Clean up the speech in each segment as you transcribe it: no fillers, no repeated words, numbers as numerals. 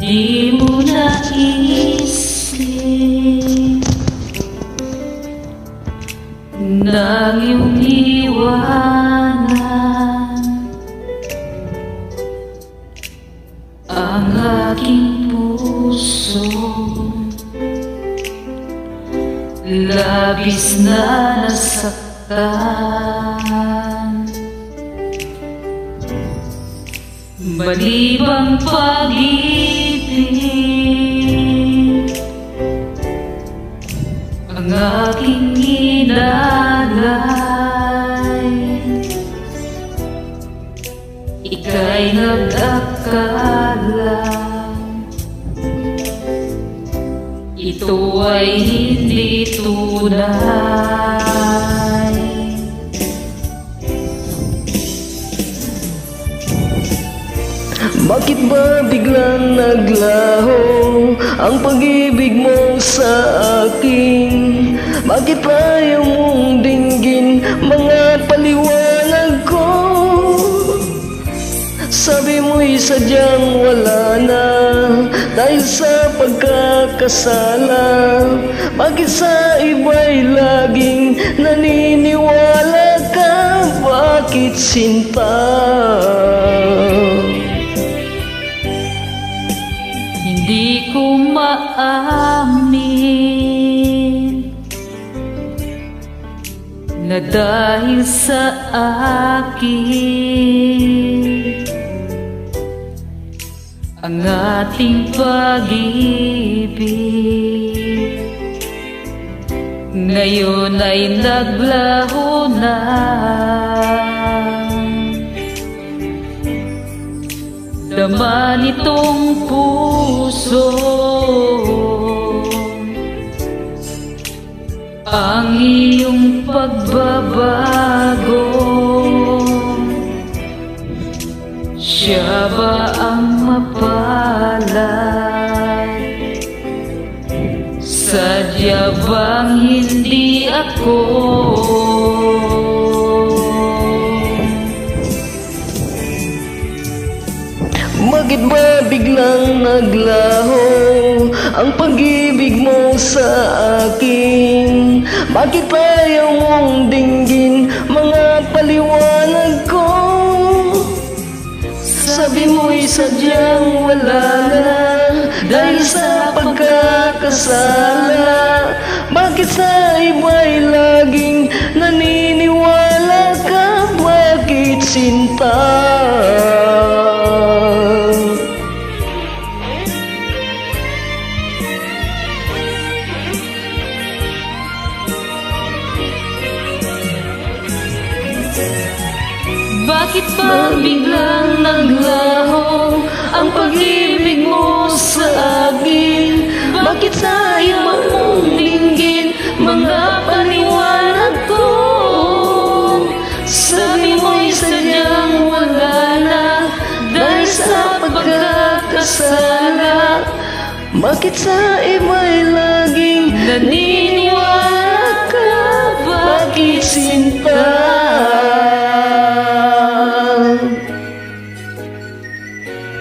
Di mo naisip nang iyong iwanan ang aking puso. Labis na nasaktan, malibang pag-ibig ang aking inalay. Ika'y nag-akala ito ay hindi tunay. Bakit ba biglang naglaho ang pag-ibig mo sa akin? Bakit ayaw mong dinggin mga paliwanag ko? Sabi mo'y sadyang wala na dahil sa pagkakasala. Bakit sa iba'y laging naniniwala ka? Bakit sinta? Hindi ko maamin na dahil sa akin ang ating pag-ibig ngayon ay naglaho na. Laman itong puso ang iyong pagbabago. Siya ba ang mapalad? Sadya bang hindi ako? Bakit ba biglang naglaho ang pag-ibig mo sa akin? Bakit ayaw mong dinggin mga paliwanag ko? Sabi mo'y sadyang wala na dahil sa pagkakasala. Bakit sa iba'y laging naniniwala ka? Bakit sinta? Bakit ba biglang naglaho ang pag-ibig mo sa akin? Bakit ayaw mong dinggin mga paliwanag ko? Sabi mo'y sadyang wala na dahil sa pagkakasala. Bakit sa iba'y laging naniniwala ka? bakit sinta?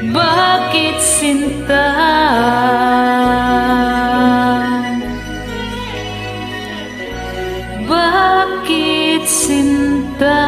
Bakit sinta? Bakit sinta?